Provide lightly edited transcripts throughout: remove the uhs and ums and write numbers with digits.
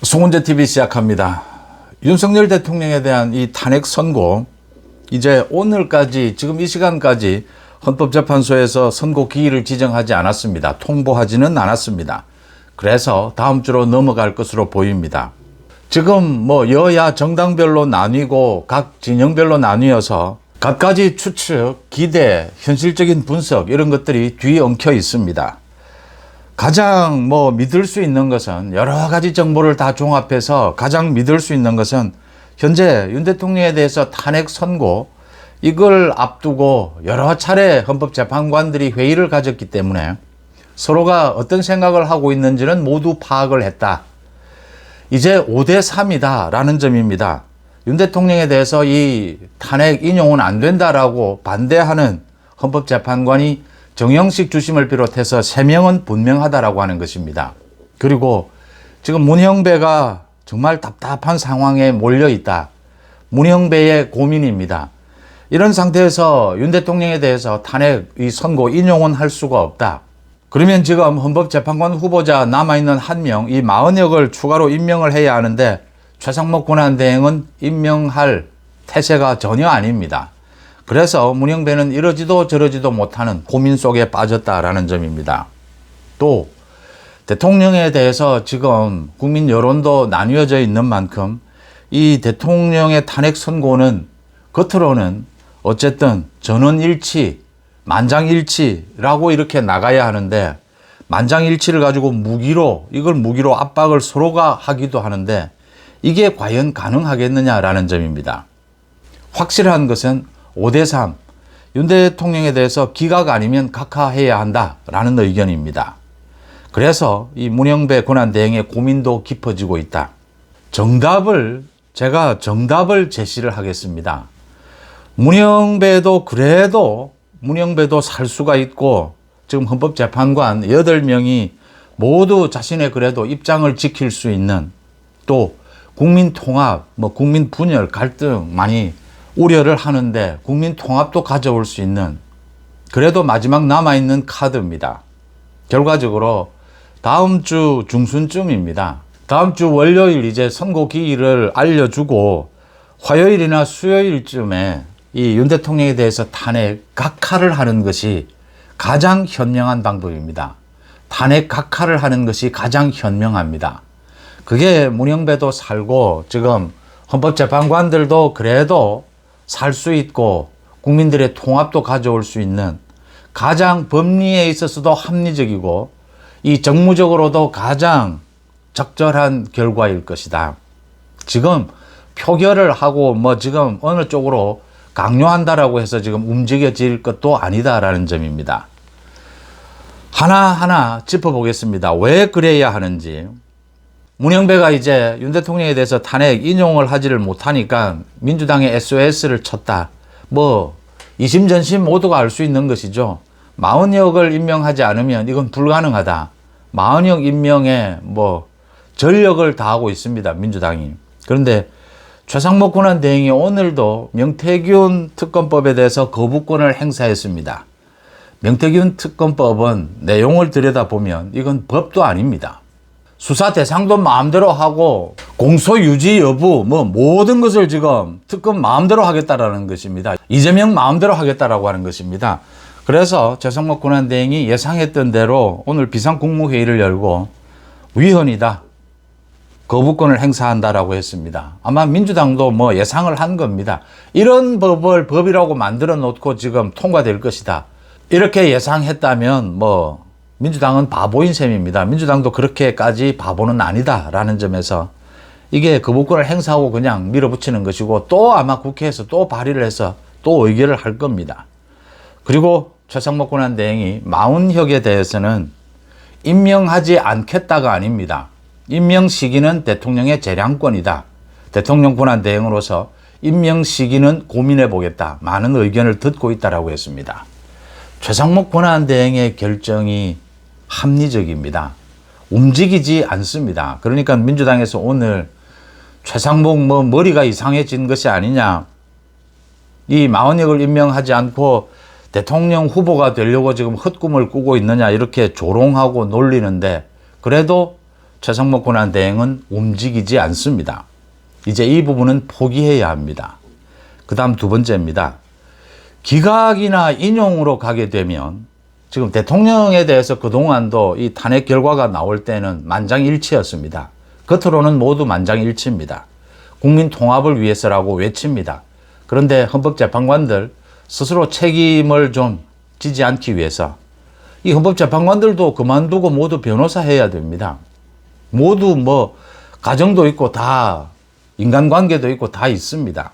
송은재 TV 시작합니다. 윤석열 대통령에 대한 이 탄핵 선고, 이제 오늘까지, 지금 이 시간까지 헌법재판소에서 선고 기일을 지정하지 않았습니다. 통보하지는 않았습니다. 그래서 다음 주로 넘어갈 것으로 보입니다. 지금 여야 정당별로 나뉘고 각 진영별로 나뉘어서 갖가지 추측, 기대, 현실적인 분석 이런 것들이 뒤엉켜 있습니다. 가장 믿을 수 있는 것은, 여러 가지 정보를 다 종합해서 가장 믿을 수 있는 것은 현재 윤 대통령에 대해서 탄핵 선고, 이걸 앞두고 여러 차례 헌법재판관들이 회의를 가졌기 때문에 서로가 어떤 생각을 하고 있는지는 모두 파악을 했다. 이제 5대3이다 라는 점입니다. 윤 대통령에 대해서 이 탄핵 인용은 안 된다라고 반대하는 헌법재판관이 정영식 주심을 비롯해서 3명은 분명하다라고 하는 것입니다. 그리고 지금 문형배가 정말 답답한 상황에 몰려 있다. 문형배의 고민입니다. 이런 상태에서 윤 대통령에 대해서 탄핵 이 선고 인용은 할 수가 없다. 그러면 지금 헌법재판관 후보자 남아있는 1명, 이 마은혁을 추가로 임명을 해야 하는데 최상목 권한대행은 임명할 태세가 전혀 아닙니다. 그래서 문형배는 이러지도 저러지도 못하는 고민 속에 빠졌다라는 점입니다. 또 대통령에 대해서 지금 국민 여론도 나뉘어져 있는 만큼 이 대통령의 탄핵 선고는 겉으로는 어쨌든 전원일치, 만장일치라고 이렇게 나가야 하는데, 만장일치를 가지고 이걸 무기로 압박을 서로가 하기도 하는데 이게 과연 가능하겠느냐라는 점입니다. 확실한 것은 5대3, 윤 대통령에 대해서 기각 아니면 각하해야 한다라는 의견입니다. 그래서 이 문형배 권한대행의 고민도 깊어지고 있다. 제가 정답을 제시를 하겠습니다. 문형배도 살 수가 있고, 지금 헌법재판관 8명이 모두 자신의 그래도 입장을 지킬 수 있는, 또 국민 통합, 국민 분열, 갈등 많이 우려를 하는데 국민 통합도 가져올 수 있는, 그래도 마지막 남아있는 카드입니다. 결과적으로 다음 주 중순쯤입니다. 다음 주 월요일 이제 선고 기일을 알려주고 화요일이나 수요일쯤에 이 윤 대통령에 대해서 탄핵 각하를 하는 것이 가장 현명한 방법입니다. 탄핵 각하를 하는 것이 가장 현명합니다. 그게 문형배도 살고 지금 헌법재판관들도 그래도 살 수 있고 국민들의 통합도 가져올 수 있는, 가장 법리에 있어서도 합리적이고 이 정무적으로도 가장 적절한 결과일 것이다. 지금 표결을 하고 지금 어느 쪽으로 강요한다라고 해서 지금 움직여질 것도 아니다라는 점입니다. 하나하나 짚어보겠습니다. 왜 그래야 하는지. 문형배가 이제 윤 대통령에 대해서 탄핵 인용을 하지를 못하니까 민주당에 SOS를 쳤다. 이심전심 모두가 알 수 있는 것이죠. 마은혁을 임명하지 않으면 이건 불가능하다. 마은혁 임명에 전력을 다하고 있습니다, 민주당이. 그런데 최상목 권한대행이 오늘도 명태균 특검법에 대해서 거부권을 행사했습니다. 명태균 특검법은 내용을 들여다보면 이건 법도 아닙니다. 수사 대상도 마음대로 하고 공소 유지 여부 모든 것을 지금 특검 마음대로 하겠다라는 것입니다. 이재명 마음대로 하겠다라고 하는 것입니다. 그래서 최상목 권한대행이 예상했던 대로 오늘 비상국무회의를 열고 위헌이다, 거부권을 행사한다라고 했습니다. 아마 민주당도 예상을 한 겁니다. 이런 법을 법이라고 만들어 놓고 지금 통과될 것이다, 이렇게 예상했다면 민주당은 바보인 셈입니다. 민주당도 그렇게까지 바보는 아니다라는 점에서 이게 거부권을 행사하고 그냥 밀어붙이는 것이고, 또 아마 국회에서 또 발의를 해서 또 의결을 할 겁니다. 그리고 최상목 권한대행이 마은혁에 대해서는 임명하지 않겠다가 아닙니다. 임명 시기는 대통령의 재량권이다. 대통령 권한대행으로서 임명 시기는 고민해 보겠다. 많은 의견을 듣고 있다라고 했습니다. 최상목 권한대행의 결정이 합리적입니다. 움직이지 않습니다. 그러니까 민주당에서 오늘 최상목 머리가 이상해진 것이 아니냐, 이 마은혁을 임명하지 않고 대통령 후보가 되려고 지금 헛꿈을 꾸고 있느냐, 이렇게 조롱하고 놀리는데, 그래도 최상목 권한대행은 움직이지 않습니다. 이제 이 부분은 포기해야 합니다. 그 다음 두 번째입니다. 기각이나 인용으로 가게 되면 지금 대통령에 대해서 그동안도 이 탄핵 결과가 나올 때는 만장일치였습니다. 겉으로는 모두 만장일치입니다. 국민 통합을 위해서라고 외칩니다. 그런데 헌법재판관들 스스로 책임을 좀 지지 않기 위해서 이 헌법재판관들도 그만두고 모두 변호사 해야 됩니다. 모두 뭐 가정도 있고 다 인간관계도 있고 다 있습니다.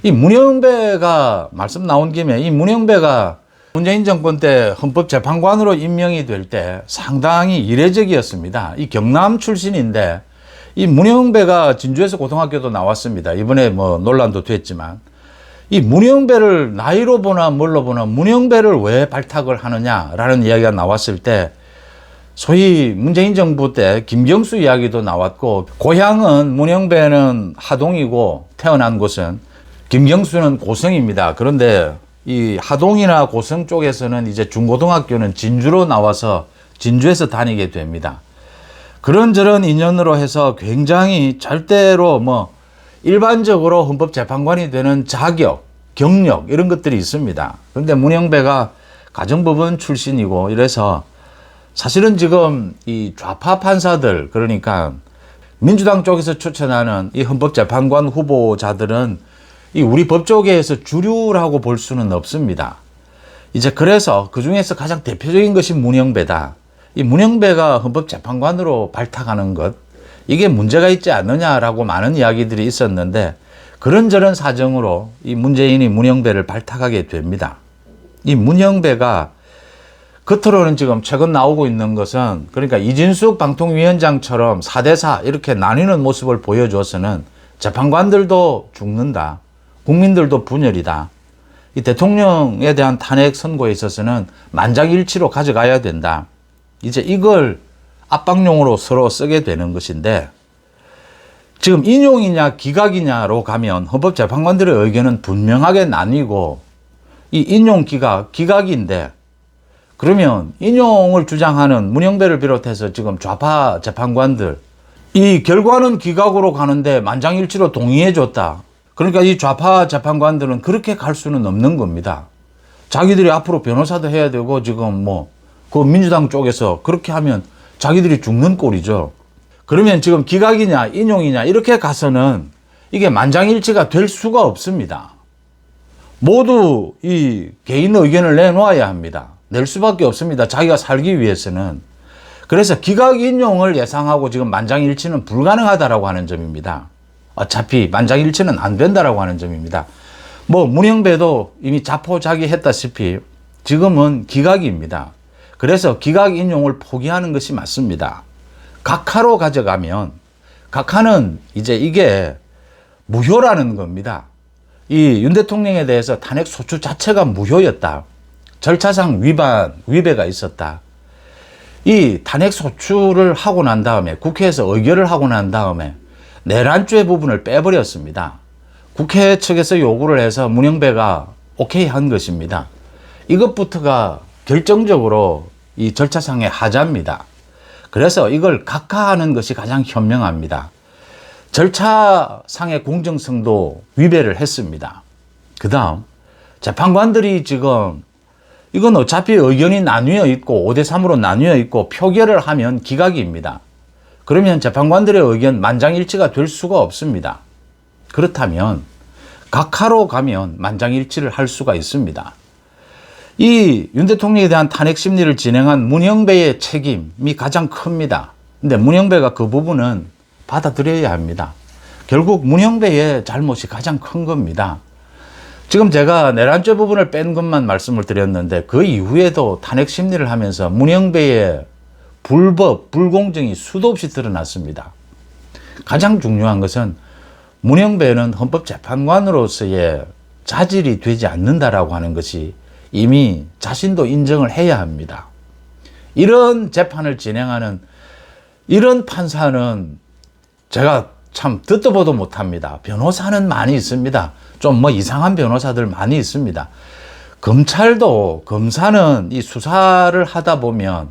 이 문영배가 말씀 나온 김에 이 문영배가 문재인 정권 때 헌법재판관으로 임명이 될 때 상당히 이례적이었습니다. 이 경남 출신인데 이 문영배가 진주에서 고등학교도 나왔습니다. 이번에 뭐 논란도 됐지만 이 문영배를 나이로 보나 뭘로 보나 문영배를 왜 발탁을 하느냐라는 이야기가 나왔을 때 소위 문재인 정부 때 김경수 이야기도 나왔고 고향은 문영배는 하동이고 태어난 곳은 김경수는 고성입니다. 그런데 이 하동이나 고성 쪽에서는 이제 중고등학교는 진주로 나와서 진주에서 다니게 됩니다. 그런저런 인연으로 해서 굉장히 절대로 뭐 일반적으로 헌법재판관이 되는 자격, 경력 이런 것들이 있습니다. 그런데 문영배가 가정법원 출신이고 이래서 사실은 지금 이 좌파 판사들 그러니까 민주당 쪽에서 추천하는 이 헌법재판관 후보자들은 이 우리 법조계에서 주류라고 볼 수는 없습니다. 이제 그래서 그 중에서 가장 대표적인 것이 문영배다. 이 문영배가 헌법재판관으로 발탁하는 것, 이게 문제가 있지 않느냐라고 많은 이야기들이 있었는데 그런저런 사정으로 이 문재인이 문영배를 발탁하게 됩니다. 이 문영배가 겉으로는 지금 최근 나오고 있는 것은 그러니까 이진숙 방통위원장처럼 4대4 이렇게 나뉘는 모습을 보여줘서는 재판관들도 죽는다. 국민들도 분열이다. 이 대통령에 대한 탄핵 선고에 있어서는 만장일치로 가져가야 된다. 이제 이걸 압박용으로 서로 쓰게 되는 것인데 지금 인용이냐 기각이냐로 가면 헌법재판관들의 의견은 분명하게 나뉘고 이 인용 기각인데 그러면 인용을 주장하는 문영배를 비롯해서 지금 좌파 재판관들 이 결과는 기각으로 가는데 만장일치로 동의해 줬다. 그러니까 이 좌파 재판관들은 그렇게 갈 수는 없는 겁니다. 자기들이 앞으로 변호사도 해야 되고 지금 뭐 그 민주당 쪽에서 그렇게 하면 자기들이 죽는 꼴이죠. 그러면 지금 기각이냐 인용이냐 이렇게 가서는 이게 만장일치가 될 수가 없습니다. 모두 이 개인 의견을 내놓아야 합니다. 낼 수밖에 없습니다. 자기가 살기 위해서는. 그래서 기각 인용을 예상하고 지금 만장일치는 불가능하다라고 하는 점입니다. 어차피 만장일치는 안 된다라고 하는 점입니다. 뭐 문영배도 이미 자포자기했다시피 지금은 기각입니다. 그래서 기각 인용을 포기하는 것이 맞습니다. 각하로 가져가면 각하는 이제 이게 무효라는 겁니다. 이 윤 대통령에 대해서 탄핵 소추 자체가 무효였다. 절차상 위배가 있었다. 이 탄핵 소추를 하고 난 다음에 국회에서 의결을 하고 난 다음에 내란죄 부분을 빼버렸습니다. 국회 측에서 요구를 해서 문영배가 오케이 한 것입니다. 이것부터가 결정적으로 이 절차상의 하자입니다. 그래서 이걸 각하하는 것이 가장 현명합니다. 절차상의 공정성도 위배를 했습니다. 그 다음 재판관들이 지금 이건 어차피 의견이 나뉘어 있고 5대3으로 나뉘어 있고 표결을 하면 기각입니다. 그러면 재판관들의 의견 만장일치가 될 수가 없습니다. 그렇다면 각하로 가면 만장일치를 할 수가 있습니다. 이 윤 대통령에 대한 탄핵 심리를 진행한 문영배의 책임이 가장 큽니다. 근데 문영배가 그 부분은 받아들여야 합니다. 결국 문영배의 잘못이 가장 큰 겁니다. 지금 제가 내란죄 부분을 뺀 것만 말씀을 드렸는데 그 이후에도 탄핵 심리를 하면서 문영배의 불법, 불공정이 수도 없이 드러났습니다. 가장 중요한 것은 문영배는 헌법재판관으로서의 자질이 되지 않는다라고 하는 것이 이미 자신도 인정을 해야 합니다. 이런 재판을 진행하는 이런 판사는 제가 참 듣도 보도 못합니다. 변호사는 많이 있습니다. 좀 뭐 이상한 변호사들 많이 있습니다. 검찰도 검사는 이 수사를 하다 보면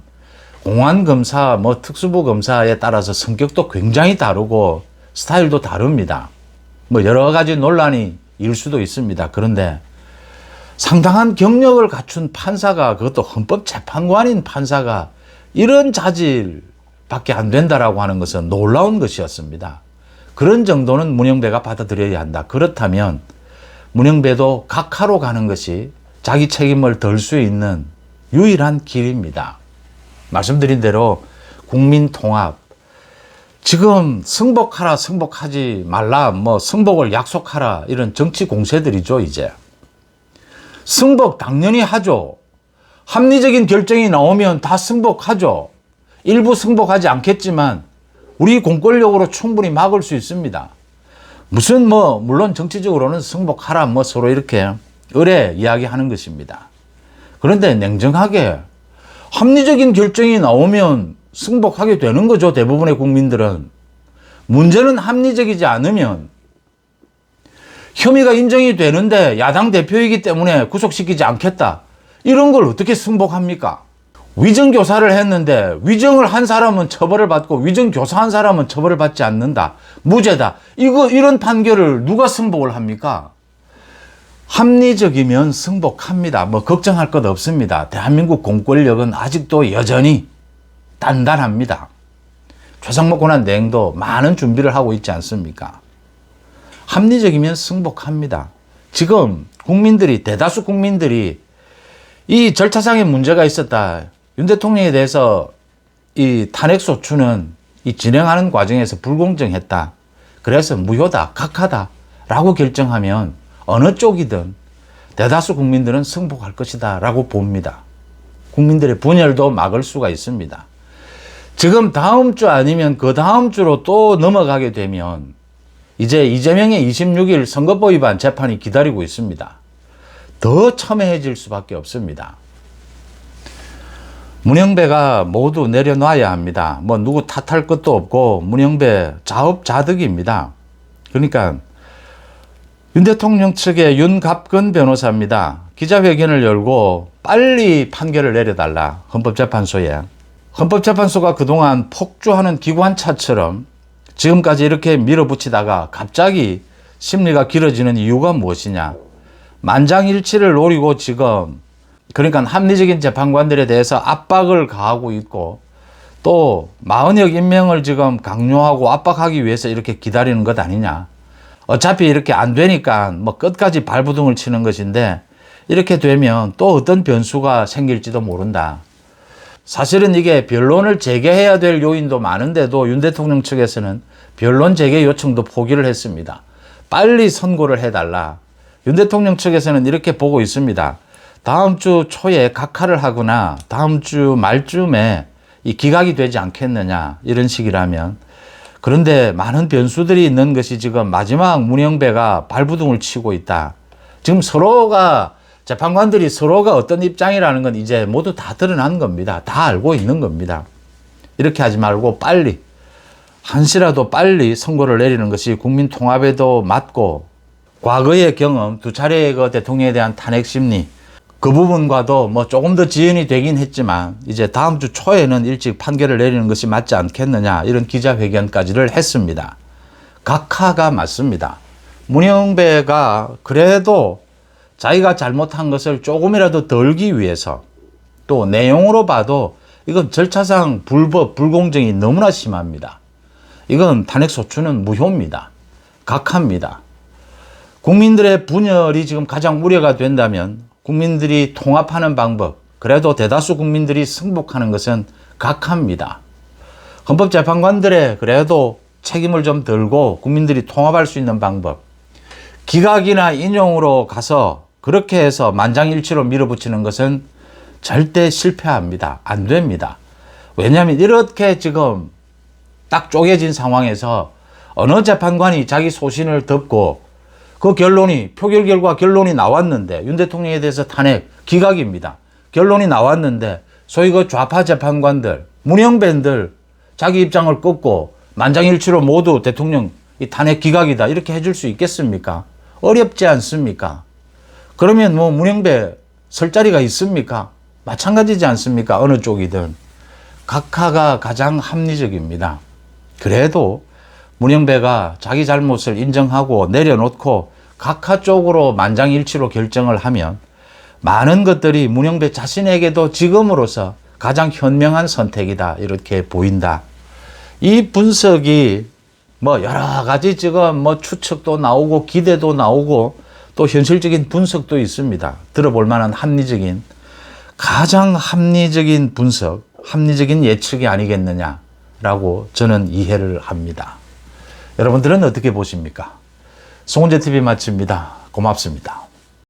공안검사, 뭐 특수부 검사에 따라서 성격도 굉장히 다르고 스타일도 다릅니다. 뭐 여러 가지 논란이 일 수도 있습니다. 그런데 상당한 경력을 갖춘 판사가, 그것도 헌법재판관인 판사가 이런 자질밖에 안 된다라고 하는 것은 놀라운 것이었습니다. 그런 정도는 문영배가 받아들여야 한다. 그렇다면 문영배도 각하로 가는 것이 자기 책임을 덜 수 있는 유일한 길입니다. 말씀드린 대로 국민 통합, 지금 승복하라, 승복하지 말라, 뭐 승복을 약속하라, 이런 정치 공세들이죠. 이제 승복 당연히 하죠. 합리적인 결정이 나오면 다 승복하죠. 일부 승복하지 않겠지만 우리 공권력으로 충분히 막을 수 있습니다. 무슨 뭐 물론 정치적으로는 승복하라, 뭐 서로 이렇게 의뢰 이야기하는 것입니다. 그런데 냉정하게 합리적인 결정이 나오면 승복하게 되는 거죠. 대부분의 국민들은. 문제는 합리적이지 않으면, 혐의가 인정이 되는데 야당 대표이기 때문에 구속시키지 않겠다, 이런 걸 어떻게 승복합니까? 위정교사를 했는데 위정을 한 사람은 처벌을 받고 위정교사한 사람은 처벌을 받지 않는다, 무죄다, 이런 판결을 누가 승복을 합니까? 합리적이면 승복합니다. 뭐 걱정할 것 없습니다. 대한민국 공권력은 아직도 여전히 단단합니다. 최상목 권한 대행도 많은 준비를 하고 있지 않습니까? 합리적이면 승복합니다. 지금 국민들이, 대다수 국민들이 이 절차상의 문제가 있었다, 윤 대통령에 대해서 이 탄핵소추는 이 진행하는 과정에서 불공정했다, 그래서 무효다, 각하다 라고 결정하면 어느 쪽이든 대다수 국민들은 승복할 것이다 라고 봅니다. 국민들의 분열도 막을 수가 있습니다. 지금 다음 주 아니면 그 다음 주로 또 넘어가게 되면 이제 이재명의 26일 선거법 위반 재판이 기다리고 있습니다. 더 첨예해질 수밖에 없습니다. 문영배가 모두 내려놔야 합니다. 뭐 누구 탓할 것도 없고 문영배 자업자득입니다. 그러니까 윤 대통령 측의 윤갑근 변호사입니다. 기자회견을 열고 빨리 판결을 내려달라, 헌법재판소에. 헌법재판소가 그동안 폭주하는 기관차처럼 지금까지 이렇게 밀어붙이다가 갑자기 심리가 길어지는 이유가 무엇이냐. 만장일치를 노리고 지금, 그러니까 합리적인 재판관들에 대해서 압박을 가하고 있고, 또 마흔역 임명을 지금 강요하고 압박하기 위해서 이렇게 기다리는 것 아니냐. 어차피 이렇게 안 되니까 뭐 끝까지 발부둥을 치는 것인데, 이렇게 되면 또 어떤 변수가 생길지도 모른다. 사실은 이게 변론을 재개해야 될 요인도 많은데도 윤 대통령 측에서는 변론 재개 요청도 포기를 했습니다. 빨리 선고를 해달라. 윤 대통령 측에서는 이렇게 보고 있습니다. 다음 주 초에 각하를 하거나 다음 주 말쯤에 이 기각이 되지 않겠느냐, 이런 식이라면. 그런데 많은 변수들이 있는 것이 지금 마지막 문영배가 발부둥을 치고 있다. 지금 서로가, 재판관들이 서로가 어떤 입장이라는 건 이제 모두 다 드러난 겁니다. 다 알고 있는 겁니다. 이렇게 하지 말고 빨리, 한시라도 빨리 선고를 내리는 것이 국민 통합에도 맞고, 과거의 경험, 두 차례의 그 대통령에 대한 탄핵 심리, 그 부분과도 뭐 조금 더 지연이 되긴 했지만 이제 다음 주 초에는 일찍 판결을 내리는 것이 맞지 않겠느냐, 이런 기자회견까지를 했습니다. 각하가 맞습니다. 문영배가 그래도 자기가 잘못한 것을 조금이라도 덜기 위해서, 또 내용으로 봐도 이건 절차상 불법, 불공정이 너무나 심합니다. 이건 탄핵소추는 무효입니다. 각하입니다. 국민들의 분열이 지금 가장 우려가 된다면 국민들이 통합하는 방법, 그래도 대다수 국민들이 승복하는 것은 각하입니다. 헌법재판관들의 그래도 책임을 좀 덜고 국민들이 통합할 수 있는 방법, 기각이나 인용으로 가서 그렇게 해서 만장일치로 밀어붙이는 것은 절대 실패합니다. 안 됩니다. 왜냐하면 이렇게 지금 딱 쪼개진 상황에서 어느 재판관이 자기 소신을 덮고 그 결론이, 표결 결과 결론이 나왔는데, 윤 대통령에 대해서 탄핵 기각입니다. 결론이 나왔는데 소위 그 좌파 재판관들, 문영배들 자기 입장을 꺾고 만장일치로 모두 대통령 이 탄핵 기각이다, 이렇게 해줄 수 있겠습니까? 어렵지 않습니까? 그러면 뭐 문영배 설 자리가 있습니까? 마찬가지지 않습니까? 어느 쪽이든. 각하가 가장 합리적입니다. 그래도 문영배가 자기 잘못을 인정하고 내려놓고 각하 쪽으로 만장일치로 결정을 하면 많은 것들이 문영배 자신에게도 지금으로서 가장 현명한 선택이다 이렇게 보인다. 이 분석이 뭐 여러 가지 지금 뭐 추측도 나오고 기대도 나오고 또 현실적인 분석도 있습니다. 들어볼 만한 가장 합리적인 분석, 합리적인 예측이 아니겠느냐라고 저는 이해를 합니다. 여러분들은 어떻게 보십니까? 송은재TV 마칩니다. 고맙습니다.